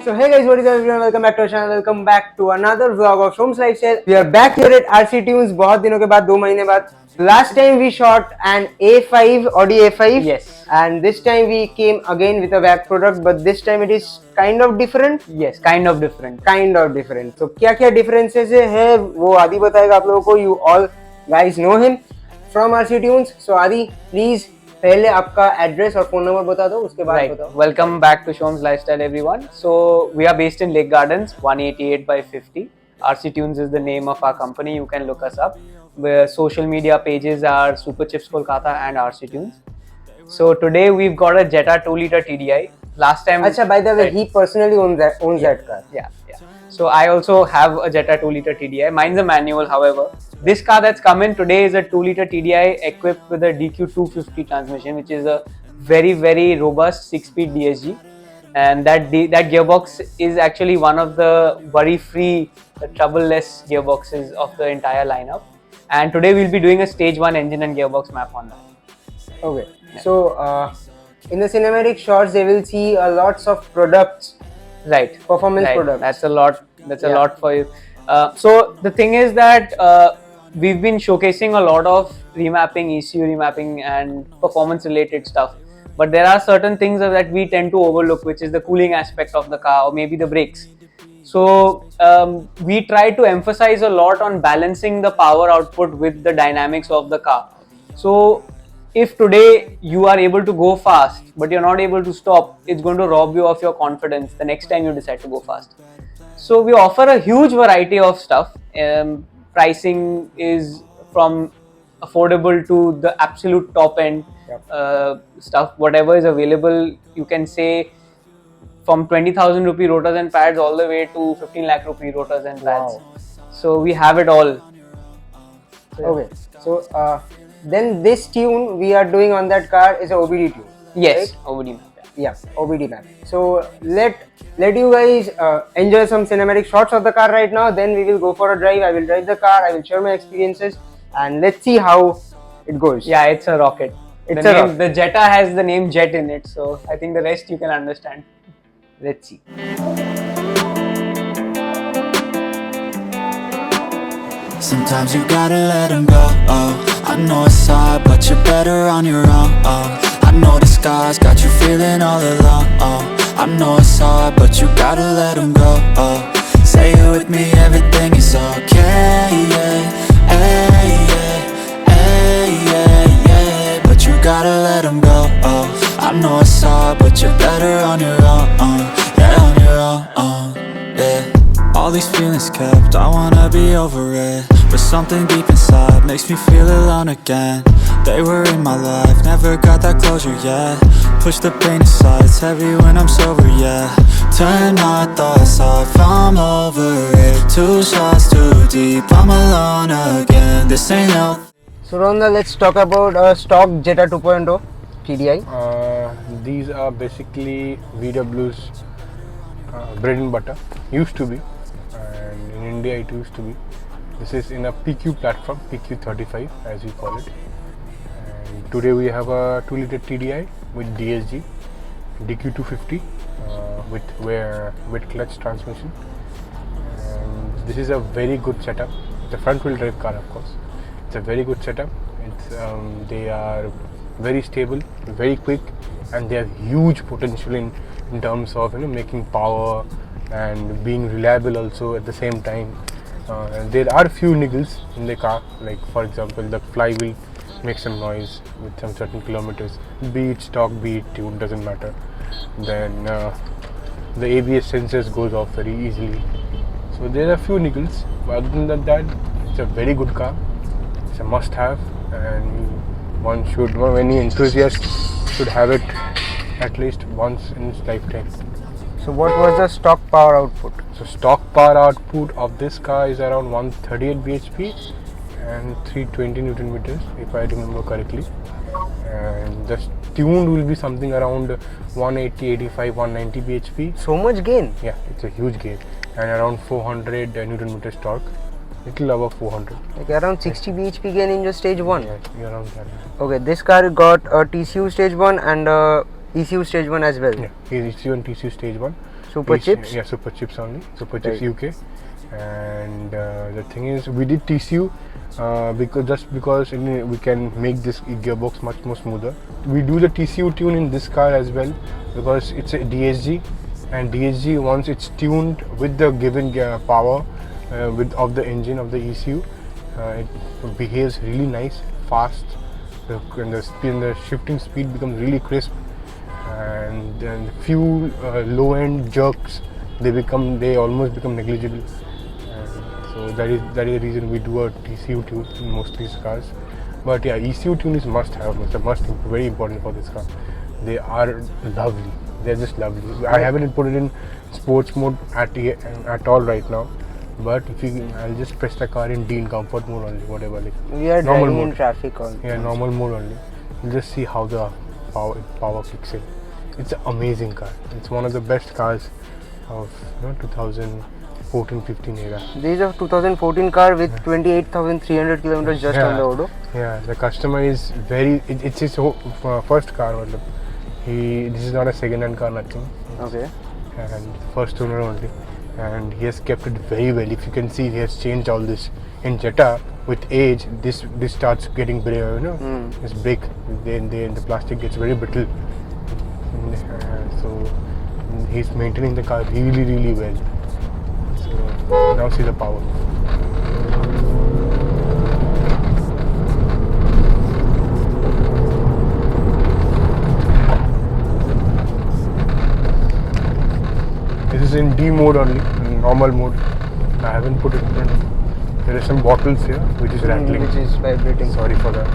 So hey guys, what is up everyone? Welcome back to our channel. Welcome back to another vlog of Shom's Lifestyle. We are back here at RC Tunes. बहुत दिनों के बाद 2 महीने बाद. Last time we shot an A5 Audi A5. Yes. And this time we came again with a back product, but this time it is kind of different. Yes, kind of different. Kind of different. So क्या क्या differences है वो आदि बताएगा आप लोगों को. You all guys know him from RC Tunes. So आदि, please पहले आपका एड्रेस और फोन नंबर बता दो, उसके बाद बताओ. Welcome back to Shom's Lifestyle, everyone. So we are based in Lake Gardens, 188 by 50. RC Tunes is the name of our company. You can look us up. Where social media pages are Superchips Kolkata and RC Tunes. So today we've got a Jetta 2-liter TDI. Last time. Achha, by the way, he personally owns that car. Yeah. So I also have a Jetta 2-liter TDI. Mine's a manual, however. This car that's come in today is a 2-liter TDI equipped with a DQ 250 transmission, which is a very, very robust 6-speed DSG. And that gearbox is actually one of the worry-free, trouble-less gearboxes of the entire lineup. And today we'll be doing a stage 1 engine and gearbox map on that. Okay. Yeah. So in the cinematic shots, they will see lots of products. Right. Performance products. That's a lot. That's a lot for you. So the thing is that we've been showcasing a lot of remapping, ECU remapping, and performance-related stuff. But there are certain things that we tend to overlook, which is the cooling aspect of the car, or maybe the brakes. So we try to emphasize a lot on balancing the power output with the dynamics of the car. So if today you are able to go fast, but you're not able to stop, it's going to rob you of your confidence the next time you decide to go fast. So we offer a huge variety of stuff. Pricing is from affordable to the absolute top end. Stuff. Whatever is available, you can say from 20,000 rupee rotors and pads all the way to 15 lakh rupee rotors and pads. Wow. So we have it all. Okay. So then this tune we are doing on that car is a OBD tune. Yes, right? OBD map. Yeah, OBD map. So let you guys enjoy some cinematic shots of the car right now. Then we will go for a drive. I will drive the car. I will share my experiences, and let's see how it goes. Yeah, it's a rocket. The Jetta has the name Jet in it, so I think the rest you can understand. Let's see. Sometimes you gotta let them go. Oh, I know it's hard, but you're better on your own. Oh, I know the scars got you feeling all alone. Oh, I know it's hard, but you gotta let them go. Oh, say it with me, everything is okay. Yeah, hey, yeah, hey, yeah, yeah. But you gotta let them go. Oh, I know it's hard, but you're better on your own. Yeah, on your own. Yeah. All these feelings kept, I wanna be over it. But something deep inside makes me feel alone again. They were in my life, never got that closure yet. Push the pain aside, it's heavy when I'm sober, yeah. Turn my thoughts off, I'm over it. 2 shots too deep, I'm alone again. This ain't healthy. So Ronda, let's talk about stock Jetta 2.0 TDI. These are basically VW's bread and butter, used to be. And in India it used to be. This is in a PQ platform, PQ35 as we call it. And today we have a 2-liter TDI with DSG, DQ250 with clutch transmission. And this is a very good setup. It's a front-wheel drive car, of course. It's a very good setup. It's they are very stable, very quick, and they have huge potential in terms of making power and being reliable also at the same time. And there are few niggles in the car, like for example the flywheel makes some noise with some certain kilometers, be it stock, be it tuned, doesn't matter. Then the ABS sensors goes off very easily. So there are few niggles, but other than that it's a very good car. It's a must have, and any enthusiast should have it at least once in his lifetime. So what was the stock power output? So stock power output of this car is around 138 bhp and 320 Newton meters, if I remember correctly. And the tuned will be something around 180, 85, 190 bhp. So much gain? Yeah, it's a huge gain. And around 400 Newton meters torque. Little above 400. Like around 60 bhp gain in just stage 1? Yeah, around that. Okay, this car got a TCU stage 1 and ECU stage 1 as well. Yeah, ECU and TCU stage 1. Superchips? Yeah, Superchips only. Superchips Right. UK. And the thing is, we did TCU because we can make this gearbox much more smoother. We do the TCU tune in this car as well because it's a DSG, and DSG, once it's tuned with the given power of the engine of the ECU, it behaves really nice, fast, and the shifting speed becomes really crisp, and then few low end jerks, they almost become negligible. So that is the reason we do a TCU tune in most of these cars. But yeah, ECU tune is must have. It's a must, very important for this car. They are lovely. They're just lovely. I haven't put it in sports mode at all right now. But I'll just press the car in D in comfort mode only, whatever. Like We are normal driving in mode. traffic also. Yeah, normal mode only. You'll just see how the power kicks in. It's an amazing car. It's one of the best cars of 2014-15 era. This is a 2014 car with 28,300 kilometers just on the Odo. Yeah, the customer is it's his first car. This is not a second-hand car, nothing. Okay. And first owner only. And he has kept it very well. If you can see, he has changed all this. In Jetta, with age, this starts getting it's break. Then the plastic gets very brittle. So he's maintaining the car really well. So now see the power. This is in D mode only, in normal mode. I haven't put it in. There are some bottles here which is rattling. Which is vibrating. Sorry for that.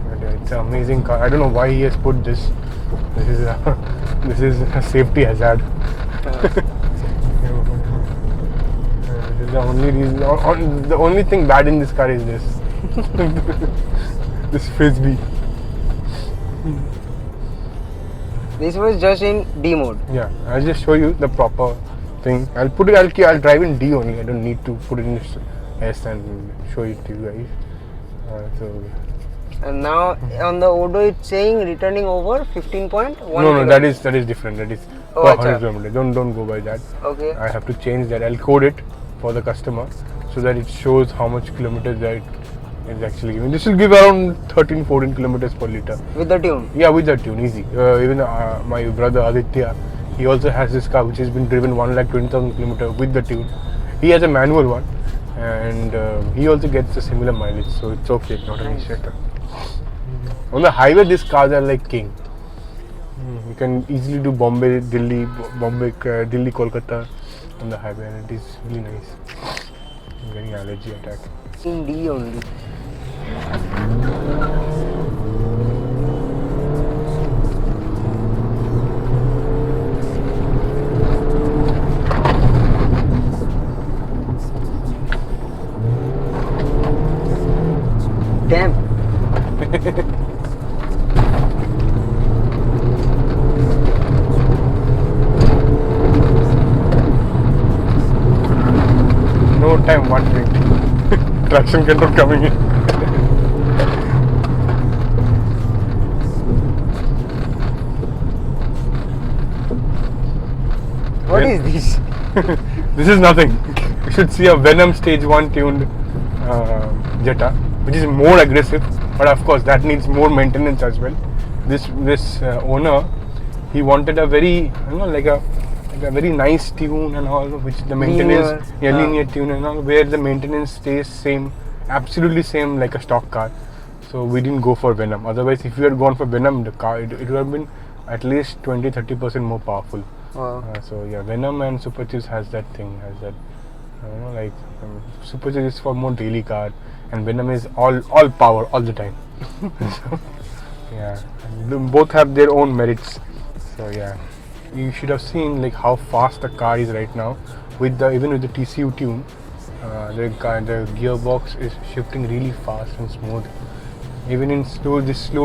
But yeah, it's an amazing car. I don't know why he has put this. This is a safety hazard. This is the only reason. The only thing bad in this car is this. This frisbee. This was just in D mode. Yeah, I'll just show you the proper thing. I'll drive in D only. I don't need to put it in S and show it to you guys. And now on the Odo it's saying returning over 15.1. No, that is different. That is Oh, per acha. 100 kilometers. Don't go by that. Okay. I have to change that. I'll code it for the customer so that it shows how much kilometers that it is actually giving. This will give around 13-14 kilometers per liter. With the tune. Yeah, with that tune, easy. Even my brother Aditya, he also has this car which has been driven 120,000 kilometers with the tune. He has a manual one, and he also gets a similar mileage, so it's okay, not an issue. On the highway, these cars are like king. You can easily do Delhi, Kolkata on the highway, and it is really nice. I'm getting allergy attack. In D only. Damn. No time, 1 minute. Traction control coming in. What is this? This is nothing. You should see a Venom Stage 1 tuned Jetta, which is more aggressive, but of course that needs more maintenance as well. This owner, he wanted a very, like a very nice tune and all, which the maintenance, linear tune and all, where the maintenance stays same, absolutely same like a stock car. So we didn't go for Venom. Otherwise, if we had gone for Venom, the car it would have been at least 20-30% more powerful. Wow. So yeah, Venom and Superchips has that thing, Superchips is for more daily car, and Venom is all power all the time. So, yeah, and both have their own merits. So yeah, you should have seen like how fast the car is right now even with the TCU tune. The gearbox is shifting really fast and smooth. Even in slow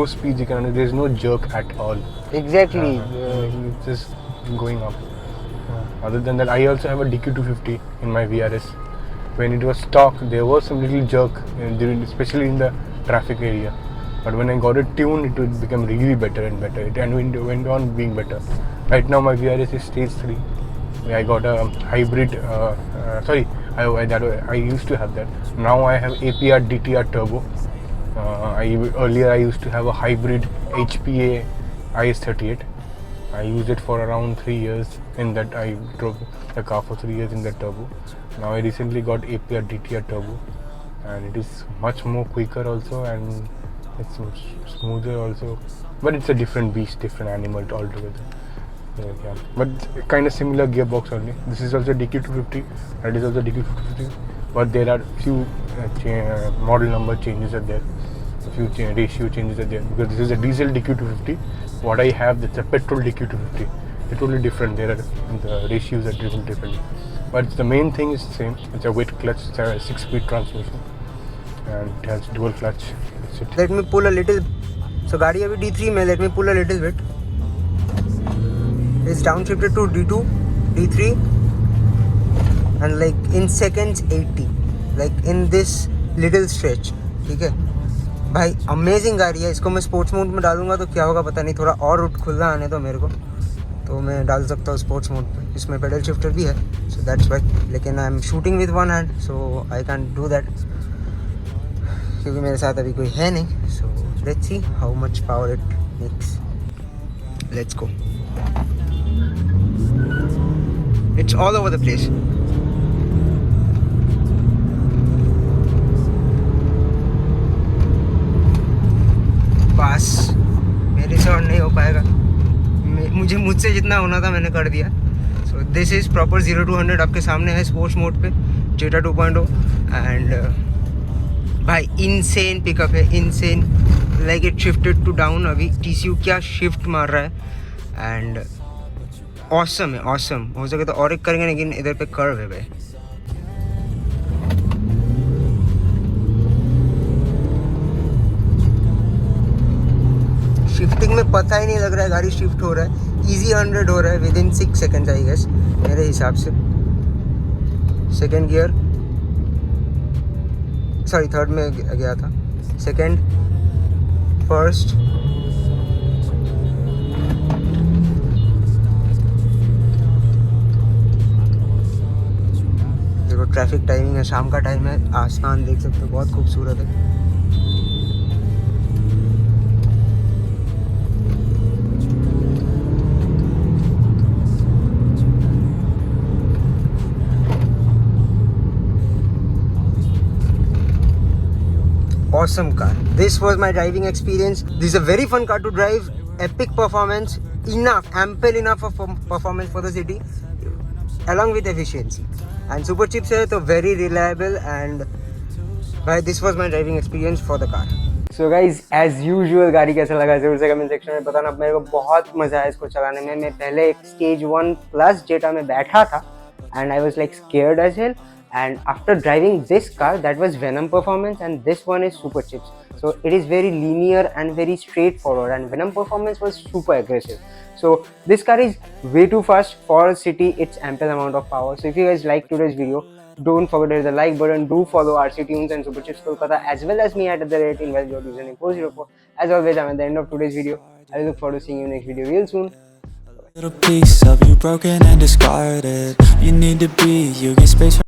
speeds, there's no jerk at all. Exactly. It's just going up. Other than that, I also have a DQ250 in my VRS. When it was stock, there was some little jerk, especially in the traffic area. But when I got it tuned, it would become really better and better. It went on being better. Right now my VRS is stage 3. I got a hybrid. I used to have that. Now I have APR DTR turbo. Earlier I used to have a hybrid HPA IS38. I used it for around 3 years. In that I drove the car for 3 years in that turbo. Now I recently got APR DTR turbo, and it is much more quicker also, and it's smoother also. But it's a different beast, different animal altogether. Yeah. But kind of similar gearbox only. This is also DQ250. That is also DQ250. But there are few model number changes are there. A few ratio changes are there, because this is a diesel DQ250. What I have, that's a petrol DQ250. They're totally different. There are the ratios are different. But the main thing is the same. It's a weight clutch. It's a 6-speed transmission, and it has dual clutch. That's it. Let me pull a little. So गाड़ी अभी D3 में. Let me pull a little bit. It's downshifted to D2, D3, and like in seconds 80. Like in this little stretch. ठीक है भाई, amazing गाड़ी है. इसको मैं स्पोर्ट्स मोड में डालूंगा तो क्या होगा पता नहीं. थोड़ा और रूट खुला आने दो मेरे को, तो मैं डाल सकता हूँ स्पोर्ट्स मोड पे. इसमें पेडल शिफ्टर भी है, सो दैट्स वाई. लेकिन I am shooting with one hand, so I can do that, क्योंकि मेरे साथ अभी कोई है नहीं. So let's see how much power it makes. Let's go. It's all over the place. बस मेरे से और नहीं हो पाएगा. मुझसे जितना होना था मैंने कर दिया. So this is proper 0 to 100 आपके सामने है स्पोर्ट्स मोड पे, जेटा 2.0. एंड भाई इनसेन पिकअप है, insane. Like it shifted to down. अभी TCU क्या शिफ्ट मार रहा है, एंड ऑसम है, ऑसम. हो सके तो और एक करेंगे, लेकिन इधर पे कर्व है भाई. शिफ्टिंग में पता ही नहीं लग रहा है गाड़ी शिफ्ट हो रहा है. इजी 100 हो रहा है within 6 seconds I guess, मेरे हिसाब से. सेकेंड गियर, सॉरी थर्ड में गया था. सेकेंड, फर्स्ट, देखो ट्रैफिक टाइमिंग है, शाम का टाइम है. आसमान देख सकते हो, बहुत खूबसूरत है. Awesome car. This was my driving experience. This is a very fun car to drive. Epic performance, enough, ample enough of performance for the city, along with efficiency. And Superchips है तो very reliable. And this was my driving experience for the car. So guys, as usual, गाड़ी कैसा लगा जरूर से comment section में बताना. मेरे को बहुत मजा आया इसको चलाने में. मैं पहले एक स्टेज 1+ जेटा में बैठा था, and I was like scared as hell. And after driving this car, that was Venom performance, and this one is Superchips. So it is very linear and very straightforward, and Venom performance was super aggressive. So this car is way too fast for a city. It's ample amount of power. So if you guys like today's video, don't forget to hit the like button. Do follow RC Tunes and Superchips Kolkata, as well as me at the rate invest username 404. As always, I'm at the end of today's video. I look forward to seeing you next video real soon. Little piece of you broken and discarded. You need to be, you get space.